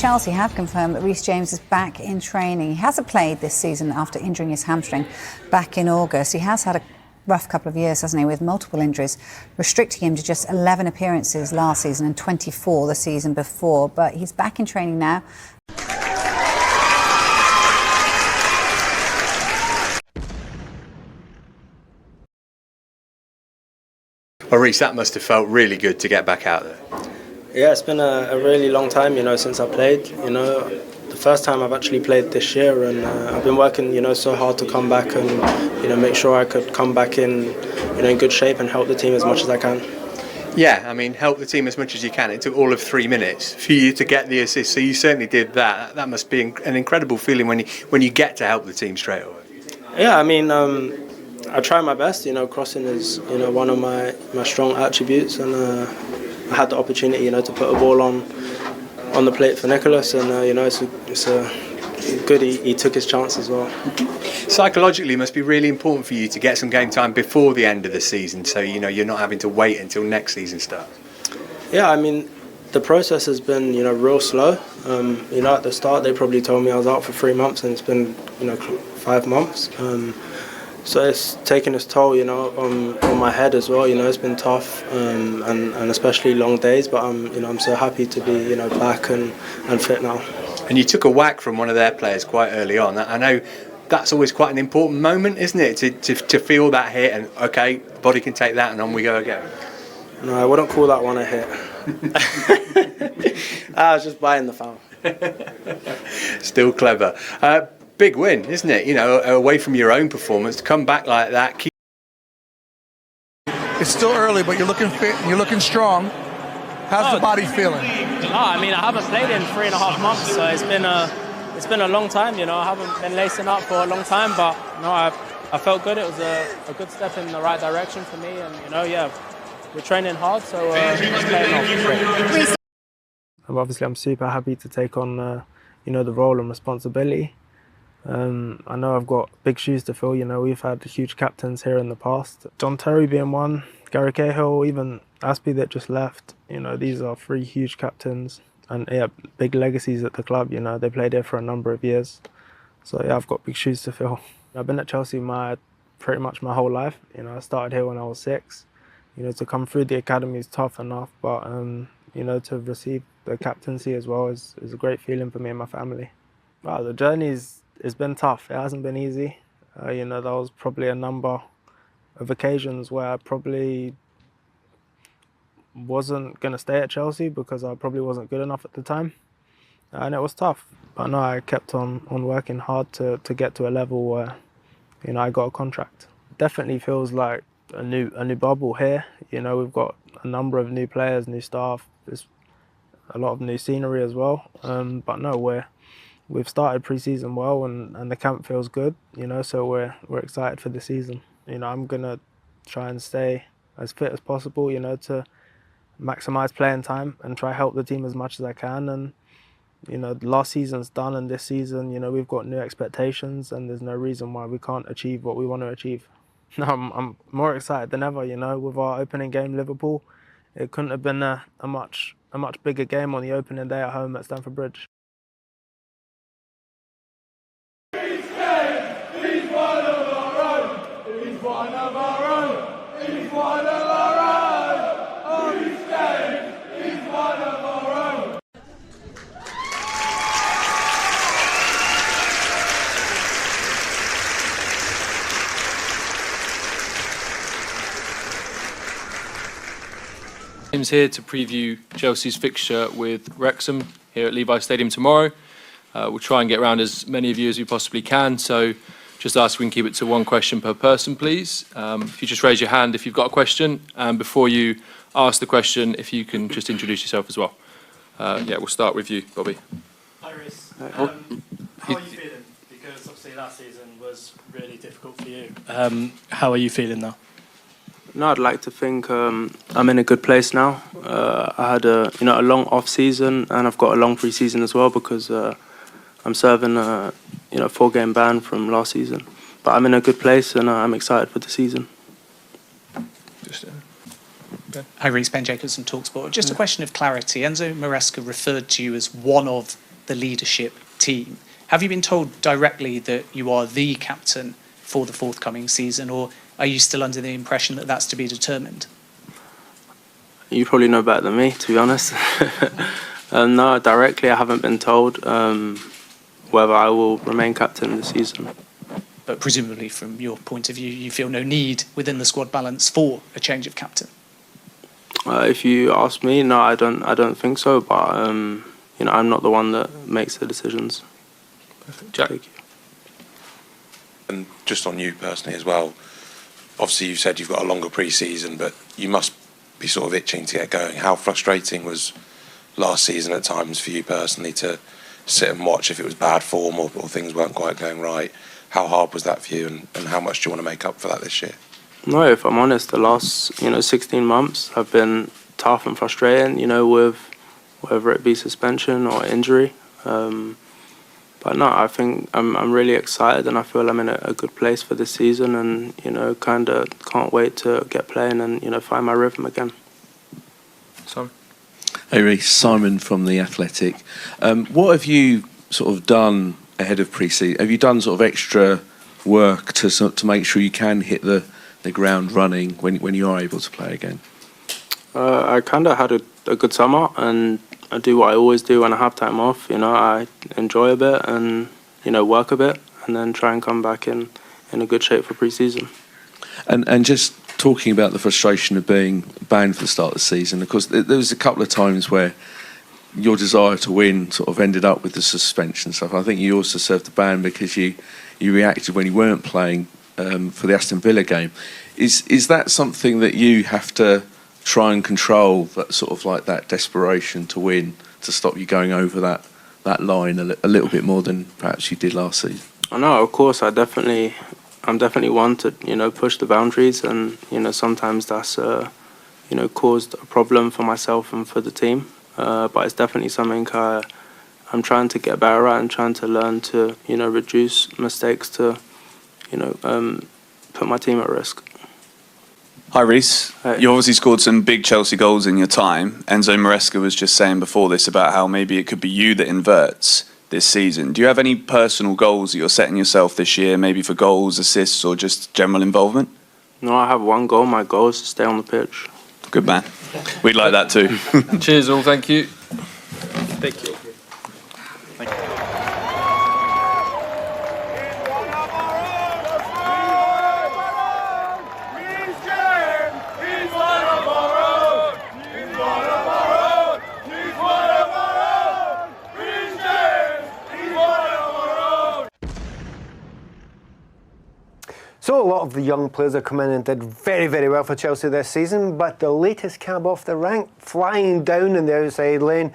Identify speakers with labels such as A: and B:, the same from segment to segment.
A: Chelsea have confirmed that Reece James is back in training. He hasn't played this season after injuring his hamstring back in August. He has had a rough couple of years, hasn't he, with multiple injuries, restricting him to just 11 appearances last season and 24 the season before. But he's back in training now.
B: Well, Reece, that must have felt really good to get back out there.
C: Yeah, it's been a really long time, since I played. The first time I've actually played this year, and I've been working, so hard to come back and, make sure I could come back in good shape and help the team as much as I can.
B: Yeah, I mean, help the team as much as you can. It took all of 3 minutes for you to get the assist, so you certainly did that. That must be an incredible feeling when you get to help the team straight away. Yeah,
C: I mean, I try my best. Crossing is, one of my strong attributes, and I had the opportunity, to put a ball on the plate for Nicholas, and it's a good. He took his chance as well.
B: Psychologically, it must be really important for you to get some game time before the end of the season, so you're not having to wait until next season starts.
C: Yeah, I mean, the process has been real slow. At the start they probably told me I was out for 3 months, and it's been 5 months. So it's taken its toll, on my head as well. It's been tough, and especially long days. But I'm so happy to be, back and fit now.
B: And you took a whack from one of their players quite early on. I know that's always quite an important moment, isn't it? To feel that hit and okay, body can take that, and on we go again.
C: No, I wouldn't call that one a hit. I was just buying the foul.
B: Still clever. Big win, isn't it? Away from your own performance, to come back like that.
D: It's still early, but you're looking fit and you're looking strong. How's the body feeling?
E: I mean, I haven't played in 3.5 months, so it's been a long time. I haven't been lacing up for a long time, but I felt good. It was a good step in the right direction for me, and we're training hard, so just playing off.
C: Obviously, I'm super happy to take on the role and responsibility. I know I've got big shoes to fill. We've had huge captains here in the past. John Terry being one, Gary Cahill, even Aspie that just left. These are 3 huge captains, and big legacies at the club. They played here for a number of years. So I've got big shoes to fill. I've been at Chelsea pretty much my whole life. I started here when I was 6. To come through the academy is tough enough, but to receive the captaincy as well is a great feeling for me and my family. Wow, the it's been tough. It hasn't been easy. There was probably a number of occasions where I probably wasn't going to stay at Chelsea because I probably wasn't good enough at the time. And it was tough. But no, I kept on working hard to get to a level where, I got a contract. Definitely feels like a new bubble here. We've got a number of new players, new staff. There's a lot of new scenery as well. But no, we've started pre-season well, and the camp feels good, so we're excited for the season. I'm gonna try and stay as fit as possible, to maximise playing time and try help the team as much as I can. And last season's done, and this season, we've got new expectations, and there's no reason why we can't achieve what we want to achieve. No, I'm more excited than ever. With our opening game, Liverpool, it couldn't have been a much bigger game on the opening day at home at Stamford Bridge.
F: James here to preview Chelsea's fixture with Wrexham here at Levi Stadium tomorrow. We'll try and get around as many of you as we possibly can, so just ask if we can keep it to 1 question per person, please. If you just raise your hand if you've got a question, and before you ask the question, if you can just introduce yourself as well. We'll start with you, Bobby.
E: Hi, Reece. How are you feeling? Because obviously last season was really difficult for you. How are you feeling now?
C: No, I'd like to think I'm in a good place now. I had a long off season, and I've got a long pre-season as well because I'm serving a 4-game ban from last season. But I'm in a good place, and I'm excited for the season.
G: Hi, Reece, Ben Jacobs from Talksport. Just a question of clarity. Enzo Maresca referred to you as one of the leadership team. Have you been told directly that you are the captain for the forthcoming season, or are you still under the impression that that's to be determined?
C: You probably know better than me, to be honest. No, directly I haven't been told whether I will remain captain this season.
G: But presumably, from your point of view, you feel no need within the squad balance for a change of captain.
C: If you ask me, no, I don't think so. But you know, I'm not the one that makes the decisions.
F: Perfect. Jack.
C: Thank you.
H: And just on you personally as well, obviously you said you've got a longer pre-season, but you must be sort of itching to get going. How frustrating was last season at times for you personally to sit and watch if it was bad form or things weren't quite going right? How hard was that for you, and how much do you want to make up for that this year?
C: No, if I'm honest, the last 16 months have been tough and frustrating. You know, with whether it be suspension or injury. But no, I think I'm really excited, and I feel I'm in a good place for this season, and kind of can't wait to get playing and find my rhythm again.
F: Simon.
I: Hey Reece, Simon from The Athletic. What have you sort of done ahead of pre-season? Have you done sort of extra work to make sure you can hit the ground running when you are able to play again?
C: I kind of had a good summer, and I do what I always do when I have time off. I enjoy a bit and work a bit, and then try and come back in a good shape for pre-season.
I: And just talking about the frustration of being banned for the start of the season, of course, there was a couple of times where your desire to win sort of ended up with the suspension stuff. I think you also served the ban because you reacted when you weren't playing for the Aston Villa game. Is that something that you have to try and control, that sort of like that desperation to win, to stop you going over that line a little bit more than perhaps you did last season?
C: I know, of course, I'm definitely one to push the boundaries, and sometimes that's caused a problem for myself and for the team. But it's definitely something I'm trying to get better at, and trying to learn to reduce mistakes to put my team at risk.
J: Hi Reece, you obviously scored some big Chelsea goals in your time. Enzo Maresca was just saying before this about how maybe it could be you that inverts this season. Do you have any personal goals that you're setting yourself this year, maybe for goals, assists, or just general involvement?
C: No, I have one goal. My goal is to stay on the pitch.
J: Good man. We'd like that too.
F: Cheers all, thank you.
J: Thank you.
K: So a lot of the young players have come in and did very, very well for Chelsea this season, but the latest cab off the rank, flying down in the outside lane,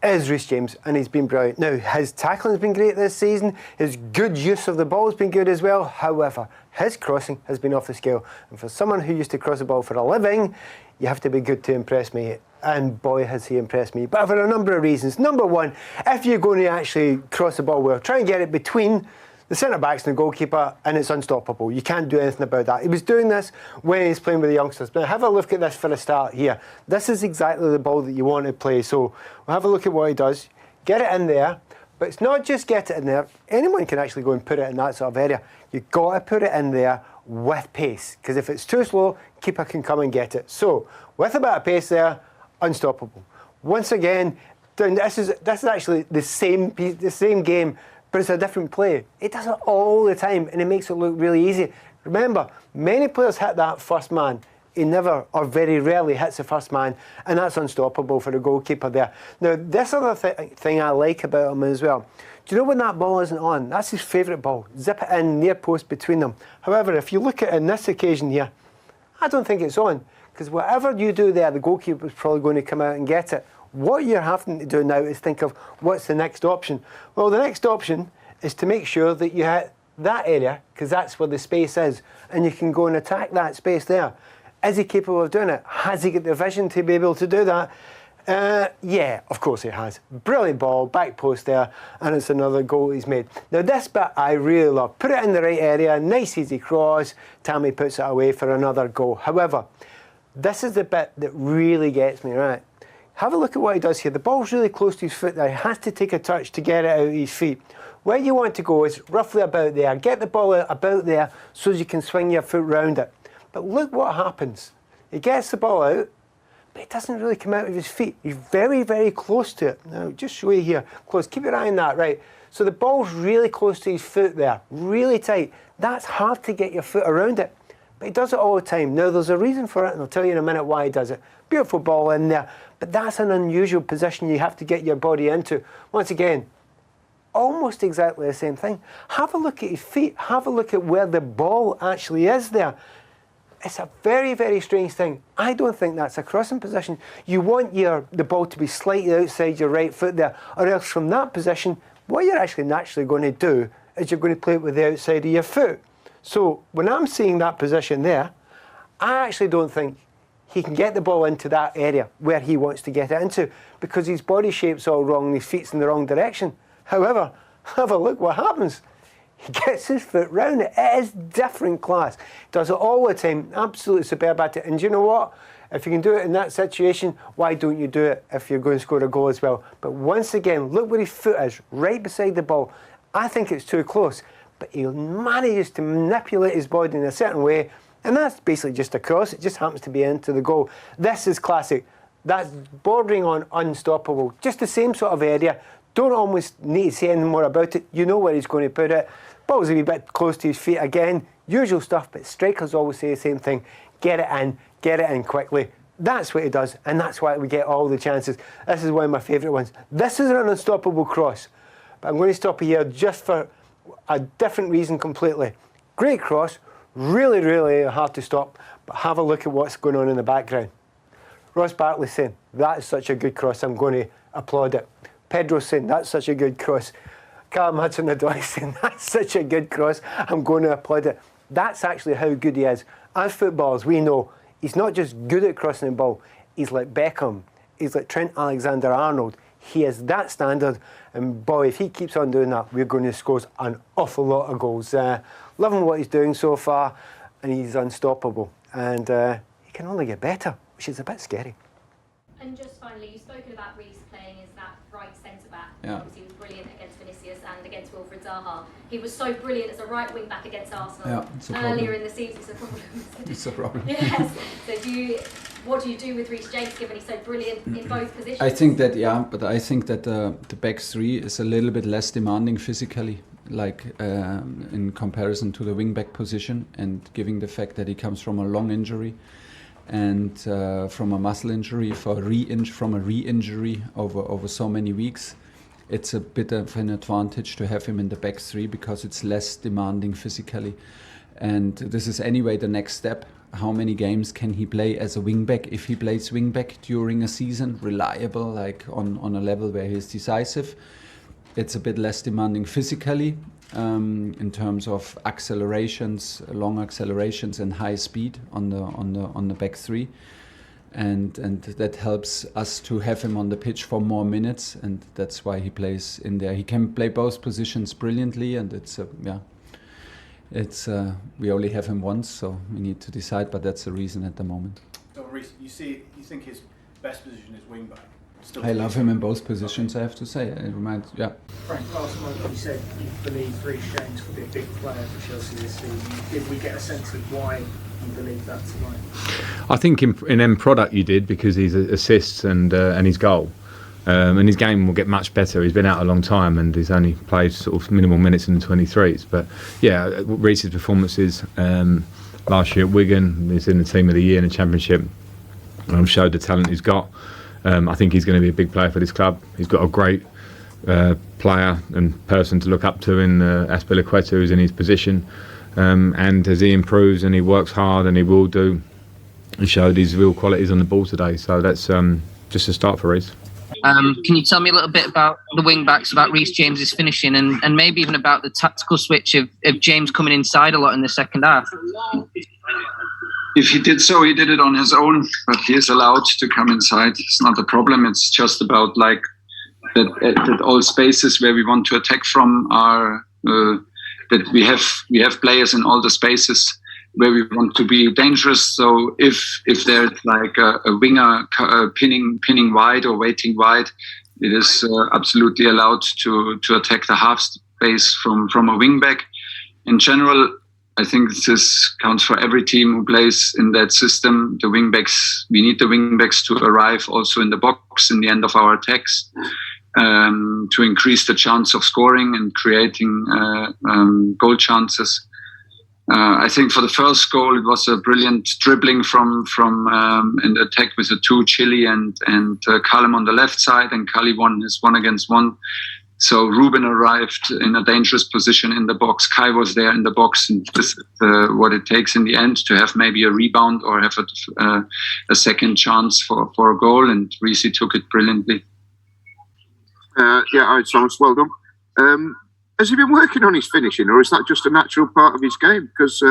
K: is Reece James, and he's been brilliant. Now, his tackling's been great this season, his good use of the ball's been good as well. However, his crossing has been off the scale, and for someone who used to cross the ball for a living, you have to be good to impress me. And boy, has he impressed me, but for a number of reasons. Number one, if you're going to actually cross the ball well, try and get it between the centre-backs and the goalkeeper, and it's unstoppable. You can't do anything about that. He was doing this when he's playing with the youngsters. But have a look at this for a start here. This is exactly the ball that you want to play. So we'll have a look at what he does. Get it in there, but it's not just get it in there. Anyone can actually go and put it in that sort of area. You've got to put it in there with pace, because if it's too slow, keeper can come and get it. So with a bit of pace there, unstoppable. Once again, this is actually the same game, but it's a different play. It does it all the time, and it makes it look really easy. Remember, many players hit that first man. He never, or very rarely, hits the first man, and that's unstoppable for the goalkeeper there. Now, this other thing I like about him as well. Do you know when that ball isn't on? That's his favourite ball. Zip it in, near post between them. However, if you look at it on this occasion here, I don't think it's on, because whatever you do there, the goalkeeper is probably going to come out and get it. What you're having to do now is think of what's the next option. Well, the next option is to make sure that you hit that area, because that's where the space is, and you can go and attack that space there. Is he capable of doing it? Has he got the vision to be able to do that? Yeah, of course he has. Brilliant ball, back post there, and it's another goal he's made. Now this bit I really love. Put it in the right area, nice easy cross, Tammy puts it away for another goal. However, this is the bit that really gets me, right? Have a look at what he does here. The ball's really close to his foot there. He has to take a touch to get it out of his feet. Where you want to go is roughly about there. Get the ball out about there so as you can swing your foot round it. But look what happens. He gets the ball out, but it doesn't really come out of his feet. He's very, very close to it. Now, just show you here. Close. Keep your eye on that, right? So the ball's really close to his foot there, really tight. That's hard to get your foot around it, but he does it all the time. Now, there's a reason for it, and I'll tell you in a minute why he does it. Beautiful ball in there, but that's an unusual position you have to get your body into. Once again, almost exactly the same thing. Have a look at his feet. Have a look at where the ball actually is there. It's a very, very strange thing. I don't think that's a crossing position. You want the ball to be slightly outside your right foot there, or else from that position, what you're actually naturally going to do is you're going to play it with the outside of your foot. So when I'm seeing that position there, I actually don't think he can get the ball into that area where he wants to get it into, because his body shape's all wrong and his feet's in the wrong direction. However, have a look what happens. He gets his foot round it. It is different class. Does it all the time. Absolutely superb at it. And you know what? If you can do it in that situation, why don't you do it if you're going to score a goal as well? But once again, look where his foot is, right beside the ball. I think it's too close, but he manages to manipulate his body in a certain way, and that's basically just a cross. It just happens to be into the goal. This is classic. That's bordering on unstoppable. Just the same sort of area. Don't almost need to say any more about it. You know where he's going to put it. Ball's a wee bit close to his feet again. Usual stuff, but strikers always say the same thing. Get it in quickly. That's what he does, and that's why we get all the chances. This is one of my favourite ones. This is an unstoppable cross, but I'm going to stop here just for a different reason completely. Great cross, really, really hard to stop, but have a look at what's going on in the background. Ross Bartley's saying, that is such a good cross, I'm going to applaud it. Pedro's saying, that's such a good cross. Callum Hudson-Odoi saying, that's such a good cross, I'm going to applaud it. That's actually how good he is. As footballers, we know he's not just good at crossing the ball, he's like Beckham, he's like Trent Alexander-Arnold. He is that standard, and boy, if he keeps on doing that, we're going to score an awful lot of goals. Loving what he's doing so far, and he's unstoppable. And he can only get better, which is a bit scary.
L: And just finally, you've spoken about Reece playing as that right centre-back.
M: Yeah.
L: Obviously, he was brilliant against Vinicius and against Wilfried Zaha. He was so brilliant as a right wing-back against Arsenal earlier in the season. It's a problem.
M: It's a problem.
L: Yes. So what do you do with Reece James, given he's so brilliant in both positions?
M: I think that, I think that the back three is a little bit less demanding physically, like in comparison to the wing-back position, and given the fact that he comes from a long injury and from a muscle injury, from a re-injury over so many weeks, it's a bit of an advantage to have him in the back three because it's less demanding physically. And this is anyway the next step. How many games can he play as a wingback? If he plays wingback during a season, reliable, like on a level where he's decisive, it's a bit less demanding physically in terms of accelerations, long accelerations and high speed on the back three, and that helps us to have him on the pitch for more minutes, and that's why he plays in there. He can play both positions brilliantly, and we only have him once, so we need to decide, but that's the reason at the moment.
N: So Reece, you think his best position is wing back?
M: I love him in both positions, I have to say.
O: Frank, last month you said you believe Reece James could be a big player for Chelsea this season. Did we get a sense of why you believe that tonight?
P: I think in end product you did, because his assists and his goal. And his game will get much better. He's been out a long time and he's only played sort of minimal minutes in the 23s. But yeah, Reece's performances last year at Wigan, he's in the team of the year in the Championship, showed the talent he's got. I think he's going to be a big player for this club. He's got a great player and person to look up to in Azpilicueta, who's in his position. And as he improves and he works hard, and he will do, he showed his real qualities on the ball today. So that's just a start for Reece.
Q: Can you tell me a little bit about the wing backs, about Reece James's finishing, and maybe even about the tactical switch of James coming inside a lot in the second half?
R: If he did so, he did it on his own, but he is allowed to come inside. It's not a problem. It's just about like that all spaces where we want to attack from are that we have players in all the spaces, where we want to be dangerous. So if there's like a winger pinning wide or waiting wide, it is absolutely allowed to attack the half space from a wing back. In general, I think this counts for every team who plays in that system. The wing backs, we need the wing backs to arrive also in the box in the end of our attacks, to increase the chance of scoring and creating goal chances. I think for the first goal, it was a brilliant dribbling from in the attack with the two, Chile and Callum on the left side, and Cali won his 1-against-1. So Ruben arrived in a dangerous position in the box. Kai was there in the box, and this is what it takes in the end to have maybe a rebound or have a second chance for a goal. And Reece took it brilliantly.
S: All right, Thomas, well done. Has he been working on his finishing, or is that just a natural part of his game? Because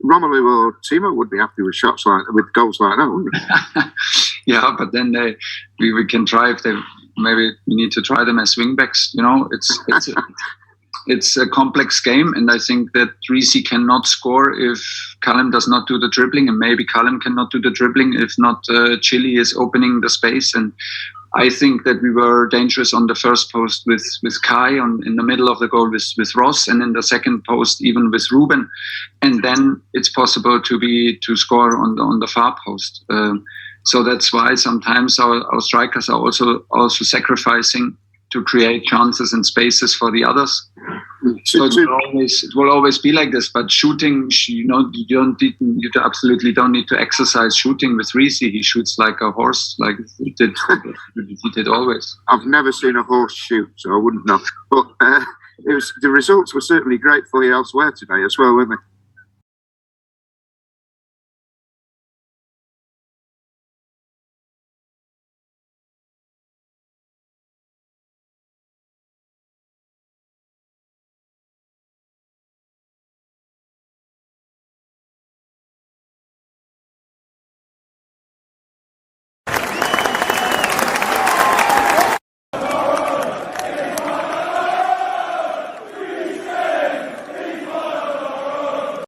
S: Romelu or Timo would be happy with with goals like that, wouldn't they?
R: Yeah, but then we can try if they. Maybe we need to try them as wingbacks. You know, it's a complex game, and I think that Reece cannot score if Callum does not do the dribbling, and maybe Callum cannot do the dribbling if not Chile is opening the space. And I think that we were dangerous on the first post with Kai in the middle of the goal with Ross, and in the second post even with Ruben, and then it's possible to score on the far post. So that's why sometimes our strikers are also sacrificing to create chances and spaces for the others. So it will always be like this. But shooting, you absolutely don't need to exercise shooting with Reece. He shoots like a horse, like he did always.
S: I've never seen a horse shoot, so I wouldn't know. But the results were certainly great for you elsewhere today as well, weren't they?